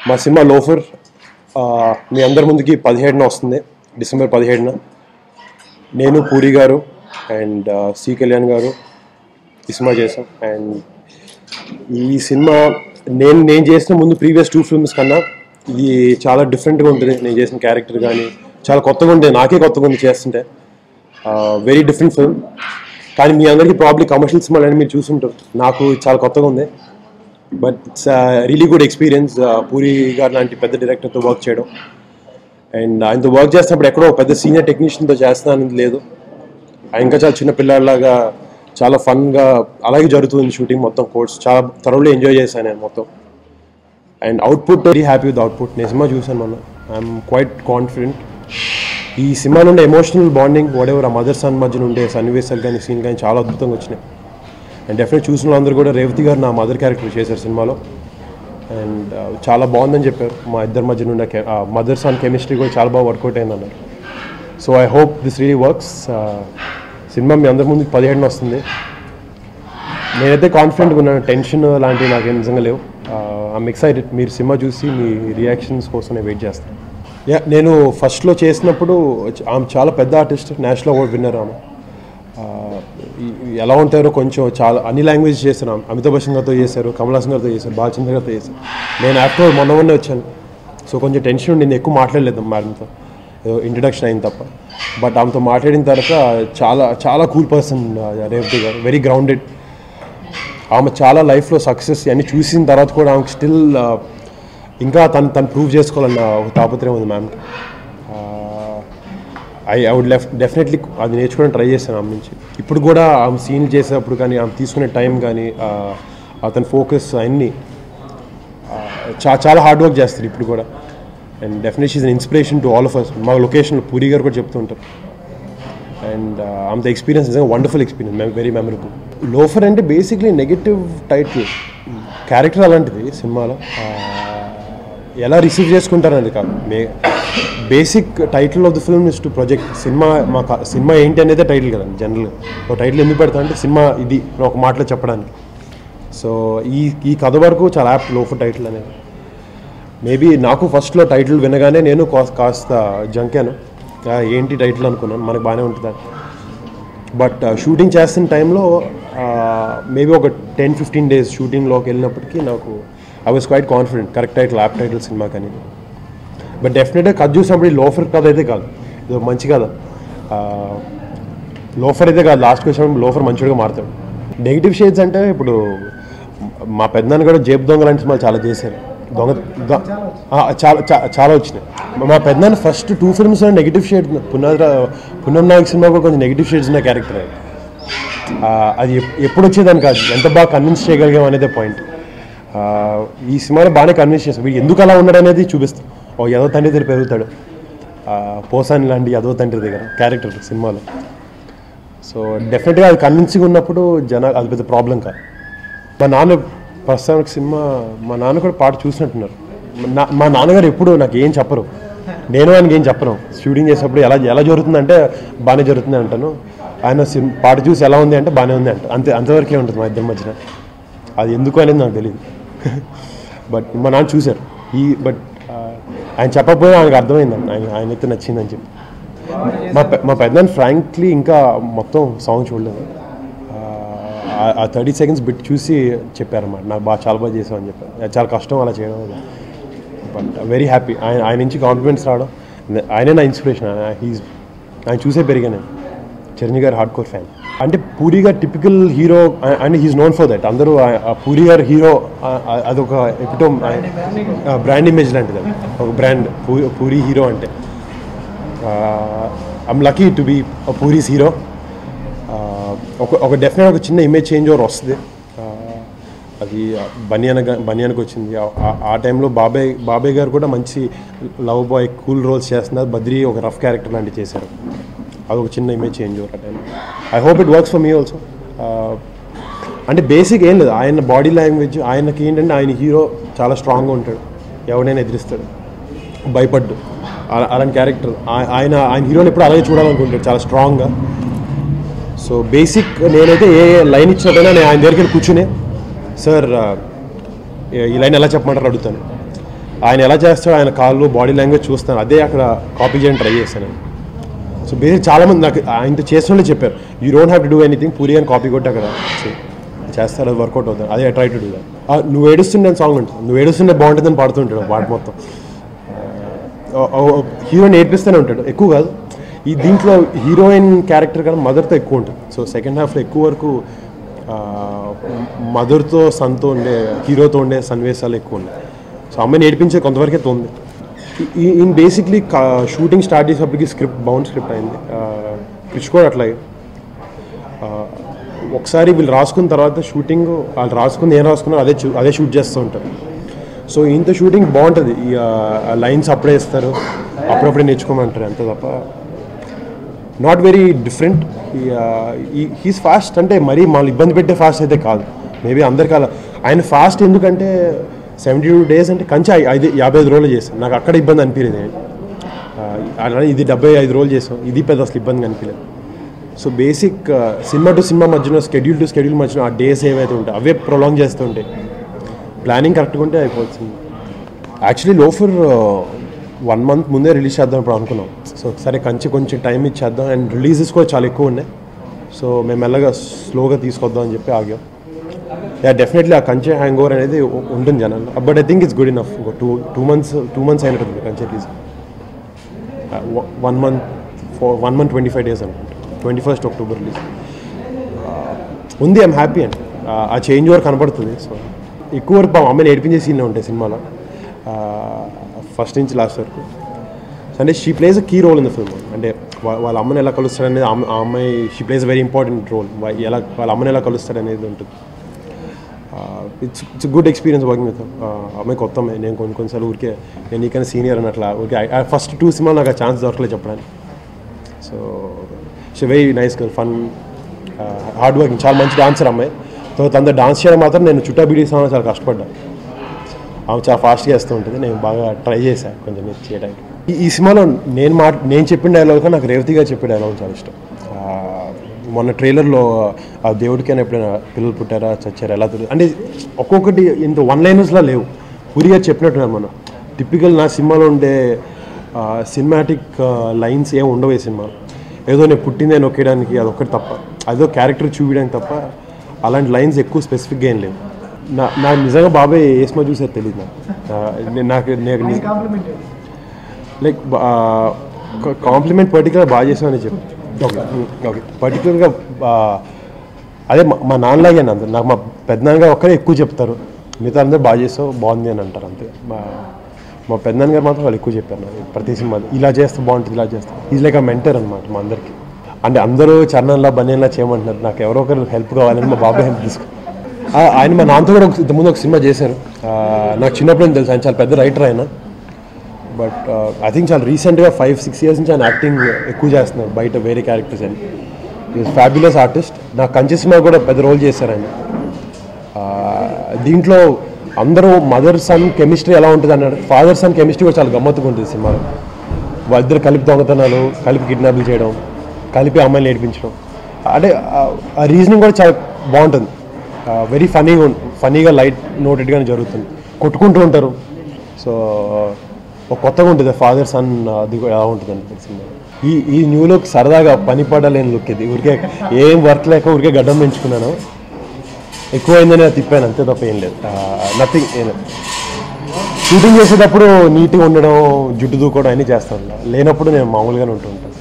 మా cinema loafer మీ అందరి ముందుకి 17న వస్తుంది, డిసెంబర్ 17న. నేను పూరి గారు అండ్ సి కళ్యాణ్ గారు ఈ సినిమా చేసాం. అండ్ ఈ సినిమా నేను చేసిన ముందు ప్రీవియస్ 2 ఫిల్మ్స్ కన్నా ఇది చాలా డిఫరెంట్గా ఉంటుంది. నేను చేసిన క్యారెక్టర్ కానీ చాలా కొత్తగా ఉంటుంది, నాకే కొత్తగా ఉంది చేస్తుంటే. Very different film. కానీ మీ అందరికీ ప్రాబ్లీ కమర్షియల్ సినిమాలు అని మీరు చూసుంటారు, నాకు చాలా కొత్తగా ఉంది. But it's really good experience puri గారు లాంటి పెద్ద డైరెక్టర్తో వర్క్ చేయడం. అండ్ ఆయనతో వర్క్ చేస్తున్నప్పుడు ఎక్కడో పెద్ద సీనియర్ టెక్నీషియన్తో చేస్తానని లేదు, ఆయన ఇంకా చాలా చిన్న పిల్లలాగా చాలా ఫన్గా అలాగే జరుగుతుంది షూటింగ్ మొత్తం. కోర్స్ చాలా థరోలీ ఎంజాయ్ చేశాను నేను మొత్తం. And output very happy with output. నేను సినిమా చూశాను మొన్న, ఐఎమ్ క్వైట్ కాన్ఫిడెంట్. ఈ సినిమా నుండి ఎమోషనల్ బాండింగ్ వాడెవర్ ఆ మదర్ సన్ మధ్యన ఉండే సన్నివేశాలు కానీ సీన్ కానీ చాలా అద్భుతంగా వచ్చినాయి. అండ్ డెఫినెట్ చూసిన వాళ్ళందరూ కూడా రేవతి గారు నా మదర్ క్యారెక్టర్ చేశారు సినిమాలో. అండ్ చాలా బాగుందని చెప్పారు. మా ఇద్దరి మధ్య నుండి మదర్ సన్ కెమిస్ట్రీ కూడా చాలా బాగా వర్కౌట్ అయింది అన్నారు. So I hope this really works. Cinema మీ అందరి ముందు 17న వస్తుంది. నేనైతే కాన్ఫిడెంట్గా ఉన్నాను, టెన్షన్ లాంటివి నాకేం నిజంగా లేవు. I'm excited. మీరు సినిమా చూసి మీ రియాక్షన్స్ కోసం నేను వెయిట్ చేస్తాను. నేను ఫస్ట్లో చేసినప్పుడు ఆమె చాలా పెద్ద ఆర్టిస్ట్, నేషనల్ అవార్డ్ విన్నర్ ఆమె. ఎలా ఉంటారో కొంచెం చాలా అన్ని లాంగ్వేజ్ చేశాను. అమితాబ్ బచ్చన్ గారితో చేశారు, కమల్ హాసన్ గారితో చేశారు, బాలచంద్ర గారితో చేశారు. నేను యాక్టర్ మొన్ననే వచ్చాను, సో కొంచెం టెన్షన్ ఉండి నేను ఎక్కువ మాట్లాడలేదు మేడంతో, ఇంట్రడక్షన్ అయిన తప్ప. బట్ ఆమెతో మాట్లాడిన తర్వాత చాలా చాలా కూల్ పర్సన్ రేవతి గారు, వెరీ గ్రౌండెడ్. ఆమె చాలా లైఫ్లో సక్సెస్ అన్నీ చూసిన తర్వాత కూడా ఆమెకు స్టిల్ ఇంకా తను ప్రూవ్ చేసుకోవాలన్న ఒక తాపత్రయం ఉంది మ్యామ్కి. ఐ వుడ్ డెఫినెట్లీ అది నేర్చుకోవడం ట్రై చేశాను ఆమె నుంచి. ఇప్పుడు కూడా ఆమె సీన్లు చేసేటప్పుడు కానీ ఆమె తీసుకునే టైం కానీ అతని ఫోకస్ అన్నీ చాలా హార్డ్ వర్క్ చేస్తారు ఇప్పుడు కూడా. And definitely is an inspiration to all of us. మా లొకేషన్లో పూరి గారు కూడా చెప్తూ ఉంటారు. అండ్ ఆమె ఎక్స్పీరియన్స్ నిజంగా wonderful experience, very memorable. Loafer అంటే బేసిక్లీ నెగటివ్ టైటిల్, క్యారెక్టర్ అలాంటిది. సినిమాలో ఎలా రిసీవ్ చేసుకుంటారనేది కాదు, basic title of the film is to project cinema ఏంటి అనేది టైటిల్ కదండి. జనరల్గా ఒక టైటిల్ ఎందుకు పెడతా అంటే సినిమా ఇది ఒక మాటలో చెప్పడానికి. సో ఈ కథ వరకు చాలా యాప్ట్ లోఫర్ టైటిల్ అనేది. మేబీ నాకు ఫస్ట్లో టైటిల్ వినగానే నేను కాస్త జంకాను, ఏంటి టైటిల్ అనుకున్నాను, మనకు బాగానే ఉంటుందని. బట్ షూటింగ్ చేస్తున్న టైంలో మేబీ ఒక 10-15 డేస్ షూటింగ్లోకి వెళ్ళినప్పటికీ నాకు I was quite confident correct title, app title cinema కానీ. బట్ డెఫినెట్గా కథ చూసినప్పుడు ఈ లోఫర్ కథ అయితే కాదు, ఇది ఒక మంచి కథ. లోఫర్ అయితే కాదు, లాస్ట్కి వచ్చినప్పుడు లోఫర్ మంచిగా మారుతాడు. నెగిటివ్ షేడ్స్ అంటే ఇప్పుడు మా పెద్దనాన్న కూడా జేబు దొంగ లాంటి సినిమాలు చాలా చేశారు. చాలా వచ్చినాయి. మా పెద్దనాన్న ఫస్ట్ 2 ఫిల్మ్స్ నెగిటివ్ షేడ్, పునర్ నాయక్ సినిమా కూడా కొంచెం నెగిటివ్ షేడ్స్ ఉన్న క్యారెక్టర్. అది ఎప్పుడు వచ్చేదాన్ని కాదు, ఎంత బాగా కన్విన్స్ చేయగలిగాం అనేది పాయింట్. ఈ సినిమాలో బాగానే కన్విన్స్ చేస్తాం, వీడు ఎందుకు అలా ఉన్నాడు అనేది చూపిస్తాం. ఓ యదో తండ్రి దగ్గర పెరుగుతాడు, పోసాని లాంటి యదో తండ్రి దగ్గర క్యారెక్టర్ సినిమాలో. సో డెఫినెట్గా అది కన్విన్సింగ్ ఉన్నప్పుడు అది పెద్ద ప్రాబ్లం కాదు. మా నాన్న ప్రస్తుతానికి సినిమా, మా నాన్న కూడా పాట చూసినట్టున్నారు. మా నాన్నగారు ఎప్పుడు నాకు ఏం చెప్పరు, నేను ఆయనకి ఏం చెప్పను. షూటింగ్ చేసేటప్పుడు ఎలా జరుగుతుందంటే బాగానే జరుగుతుంది అంటాను, ఆయన పాట చూసి ఎలా ఉంది అంటే బాగానే ఉంది అంట. అంతవరకే ఉంటుంది మా ఇద్దరి మధ్యన. అది ఎందుకు అనేది నాకు తెలియదు. బట్ మా నాన్న చూశారు. బట్ ఆయన చెప్పకపోయినా ఆయనకు అర్థమైందండి, ఆయనైతే నచ్చిందని చెప్పి. మా పెద్దనాన్న ఫ్రాంక్లీ ఇంకా మొత్తం సాంగ్ చూడలేదు. ఆ 30 seconds బిట్ చూసి చెప్పారన్నమాట, నాకు చాలా బాగా చేసావు అని చెప్పారు. చాలా కష్టం అలా చేయడం. But very happy. ఆయన నుంచి కాన్ఫిడెన్స్ రావడం, ఆయనే నా ఇన్స్పిరేషన్. ఆయన చూసే పెరిగాను. చిరంజీవి గారు హార్డ్ కోర్ ఫ్యాన్. అంటే పూరి గారు typical hero and he is known for that. అందరూ పూరి గారు హీరో అదొక ఎపిటోమ్, బ్రాండ్ ఇమేజ్ లాంటిది, ఒక బ్రాండ్ పూరి హీరో అంటే. I'm lucky to be Puri's hero. ఒక డెఫినెట్ ఒక చిన్న ఇమేజ్ చేంజ్ ఓవర్ వస్తుంది. అది బనియానికి వచ్చింది. ఆ టైంలో బాబాయ్ గారు కూడా మంచి లవ్ బాయ్ కూల్ రోల్స్ చేస్తున్నారు. బద్రీ ఒక రఫ్ క్యారెక్టర్ లాంటివి చేశారు. అదొక చిన్న ఇమేజ్ చేంజ్ ఓవర్ ఆ time. I hope it works for me also. అంటే బేసిక్ ఏం లేదు, ఆయన బాడీ లాంగ్వేజ్, ఆయనకి ఏంటంటే ఆయన హీరో చాలా స్ట్రాంగ్గా ఉంటాడు, ఎవడైనా ఎదిరిస్తాడు, భయపడ్డు, అలాంటి క్యారెక్టర్. ఆయన హీరోని ఎప్పుడు అలాగే చూడాలనుకుంటాడు, చాలా స్ట్రాంగ్గా. సో బేసిక్ నేనైతే ఏ లైన్ ఇచ్చినట్టయినా నేను ఆయన దగ్గరికి కూర్చునే, సార్ ఈ లైన్ ఎలా చెప్పమంటారు అడుగుతాను. ఆయన ఎలా చేస్తాడో ఆయన కాళ్ళు బాడీ లాంగ్వేజ్ చూస్తాను, అదే అక్కడ కాపీ చేయడానికి ట్రై చేశాను. సో బేసిక్ చాలామంది నాకు ఆయనతో చేస్తున్నట్టు చెప్పారు, you don't have to do anything, puri అని కాపీ కొట్టి అక్కడ చేస్తారు, అది వర్కౌట్ అవుతుంది. అదే I try to do that. నువ్వు ఏడుస్తుండే సాంగ్ ఉంటుంది, నువ్వు ఏడుస్తుండే బాగుంటుందని పాడుతుంటాడు పాట మొత్తం. హీరోని ఏడ్పిస్తూనే ఉంటాడు, ఎక్కువ కాదు. ఈ దీంట్లో హీరోయిన్ క్యారెక్టర్ కన్నా మదర్తో ఎక్కువ ఉంటుంది. సో సెకండ్ హాఫ్లో ఎక్కువ వరకు మదర్తో సన్తో ఉండే, హీరోతో ఉండే సన్నివేశాలు ఎక్కువ ఉన్నాయి. సో అమ్మాయిని ఏడిపించే కొంతవరకే తోంది. ఈయన బేసిక్లీ షూటింగ్ స్టార్ట్ చేసేటప్పటికి స్క్రిప్ట్ బౌండ్ స్క్రిప్ట్ అయింది. క్రిష్ కూడా అట్లాగే ఒకసారి వీళ్ళు రాసుకున్న తర్వాత షూటింగ్ వాళ్ళు రాసుకుని ఏం రాసుకున్నారో అదే షూట్ చేస్తూ ఉంటారు. సో ఇంత షూటింగ్ బాగుంటుంది. ఈ లైన్స్ అప్పుడే ఇస్తారు, అప్పుడప్పుడే నేర్చుకోమంటారు, అంతే తప్ప not very different. He's fast అంటే మరీ మళ్ళీ ఇబ్బంది పెట్టే ఫాస్ట్ అయితే కాదు. మేబీ అందరికీ అలా ఆయన ఫాస్ట్. ఎందుకంటే 72 days అంటే కంచి 55 రోజులు చేస్తాను, నాకు అక్కడ ఇబ్బంది అనిపించలేదు. అలానే ఇది 75 రోజులు చేసాం, ఇది పెద్ద అసలు ఇబ్బంది అనిపించలేదు. So basic cinema to cinema మధ్యలో స్కెడ్యూల్ టు స్కెడ్యూల్ మధ్యలో ఆ డేస్ ఏవైతే ఉంటాయి అవే ప్రొలాంగ్ చేస్తూ ఉంటాయి. ప్లానింగ్ కరెక్ట్గా ఉంటే అయిపోతుంది. యాక్చువల్లీ లోఫర్ 1 month ముందే రిలీజ్ చేద్దాం ఇప్పుడు అనుకున్నాం. సో సరే కంచి కొంచెం టైం ఇచ్చేద్దాం, అండ్ రిలీజెస్ కూడా చాలా ఎక్కువ ఉన్నాయి. సో మేము మెల్లగా స్లోగా తీసుకొద్దాం అని చెప్పి ఆగాం. డెఫినెట్లీ ఆ కంచి హ్యాంగ్ ఓవర్ అనేది ఉంటుంది జనాలు. But I think it's good enough. Two months అయినట్టుంది కంచి రిలీజ్. 1 month 25 days అనుకుంటా. 21st October రిలీజ్ ఉంది. ఐఎమ్ హ్యాపీ అండి. ఆ చేంజ్ ఓవర్ కనపడుతుంది. సో ఎక్కువ వరకు అమ్మాయిని ఏడిపించే సీన్లు ఉంటాయి సినిమాలో, ఫస్ట్ నుంచి లాస్ట్ వరకు. అంటే she plays a key role in the film. అంటే వాళ్ళ అమ్మని ఎలా కలుస్తాడనేది ఆ అమ్మాయి, she plays very important role. వాళ్ళ అమ్మని ఎలా కలుస్తాడనేది ఉంటుంది. It's good experience working with అమ్మాయి. కొత్త అమ్మాయి. నేను కొన్నిసార్లు ఊరికే నేను నీకైనా సీనియర్ అని అట్లా ఊరికే ఫస్ట్ 2 సినిమాలు నాకు ఆ ఛాన్స్ దొరకలేదు చెప్పడానికి. So she very nice girl, fun, hard working, చాలా మంచి డాన్సర్ అమ్మాయి. తర్వాత అందరు డాన్స్ చేయడం మాత్రం నేను చుట్టా బీడీ సాంగ్ చాలా కష్టపడ్డా. ఆమె చాలా ఫాస్ట్గా వేస్తూ ఉంటుంది. నేను బాగా ట్రై చేశాను కొంచెం చేయడానికి. ఈ సినిమాలో నేను చెప్పిన డైలాగ్ నాకు రేవతి గారు చెప్పే డైలాగ్ చాలా ఇష్టం. మొన్న ట్రైలర్లో ఆ దేవుడికైనా ఎప్పుడైనా పిల్లలు పుట్టారా చచ్చారా ఎలా తెలియదు అంటే ఒక్కొక్కటి ఇంత 1-liners లేవు. పూరి గారు చెప్పినట్టున్నారు. మనం టిపికల్ నా సినిమాలో ఉండే సినిమాటిక్ లైన్స్ ఏమి ఉండవు ఈ సినిమా. ఏదో నేను పుట్టిందే నొక్కేయడానికి అదొక్కటి తప్ప, అదో క్యారెక్టర్ చూపించడానికి తప్ప అలాంటి లైన్స్ ఎక్కువ స్పెసిఫిక్గా ఏం లేవు. నాకు నిజంగా బాబాయ్ ఏ సినిమా చూసారు తెలియదు. నాకు లైక్ కాంప్లిమెంట్ పర్టికులర్ బాగా చేసామని చెప్పి ఓకే పర్టికులర్గా అదే మా నాన్నలాగే అందరు. నాకు మా పెద్దనాన్నగారు ఒక్కరే ఎక్కువ చెప్తారు, మిగతా అందరూ బాగా చేస్తావు బాగుంది అని అంటారు అంతే. మా పెద్దనాన్నగారు మాత్రం వాళ్ళు ఎక్కువ చెప్పారు నాకు ప్రతి సినిమా ఇలా చేస్తే బాగుంటుంది, ఇలా చేస్తాం. ఈజ్ లైక్ ఆ మెంటర్ అనమాట మా అందరికీ. అంటే అందరూ చరణంలా బనేలా చేయమంటున్నారు, నాకు ఎవరో ఒకరు హెల్ప్ కావాలని మా బాబాయ్ హెల్ప్ తీసుకో. ఆయన మా నాన్నతో కూడా ఇంతకుముందు ఒక సినిమా చేశారు. నాకు చిన్నప్పుడు తెలుసు ఆయన చాలా పెద్ద రైటర్ ఆయన. బట్ ఐ థింక్ చాలా రీసెంట్గా 5-6 years నుంచి ఆయన యాక్టింగ్ ఎక్కువ చేస్తున్నారు బయట వేరే క్యారెక్టర్స్ అని. Is fabulous artist. నాకు కంచి సినిమా కూడా పెద్ద రోల్ చేశారు ఆయన. దీంట్లో అందరూ మదర్ సన్ కెమిస్ట్రీ ఎలా ఉంటుంది అన్నాడు. ఫాదర్ సన్ కెమిస్ట్రీ కూడా చాలా గమ్మత్తుగా ఉంటుంది సినిమాలో. వాళ్ళిద్దరు కలిపి దొంగతనాలు, కలిపి కిడ్నాప్లు చేయడం, కలిపి అమ్మాయిని నేర్పించడం. అంటే ఆ రీజనింగ్ కూడా చాలా బాగుంటుంది. వెరీ ఫనీగా లైట్ నోటెడ్గానే జరుగుతుంది. కొట్టుకుంటూ ఉంటారు. సో ఒక కొత్తగా ఉంటుంది ఫాదర్ సన్. అది కూడా ఎలా ఉంటుంది అంటే సినిమా. ఈ న్యూ లుక్ సరదాగా పని పడలేని లుక్ ఇది. ఊరికే ఏం వర్క్ లేక ఊరికే గడ్డం పెంచుకున్నాను, ఎక్కువైందని తిప్పాను అంతే తప్ప ఏం లేదు. నథింగ్. షూటింగ్ చేసేటప్పుడు నీట్గా ఉండడం, జుట్టు దూకోవడం అన్నీ చేస్తాను. లేనప్పుడు నేను మామూలుగానే ఉంటుంటాను.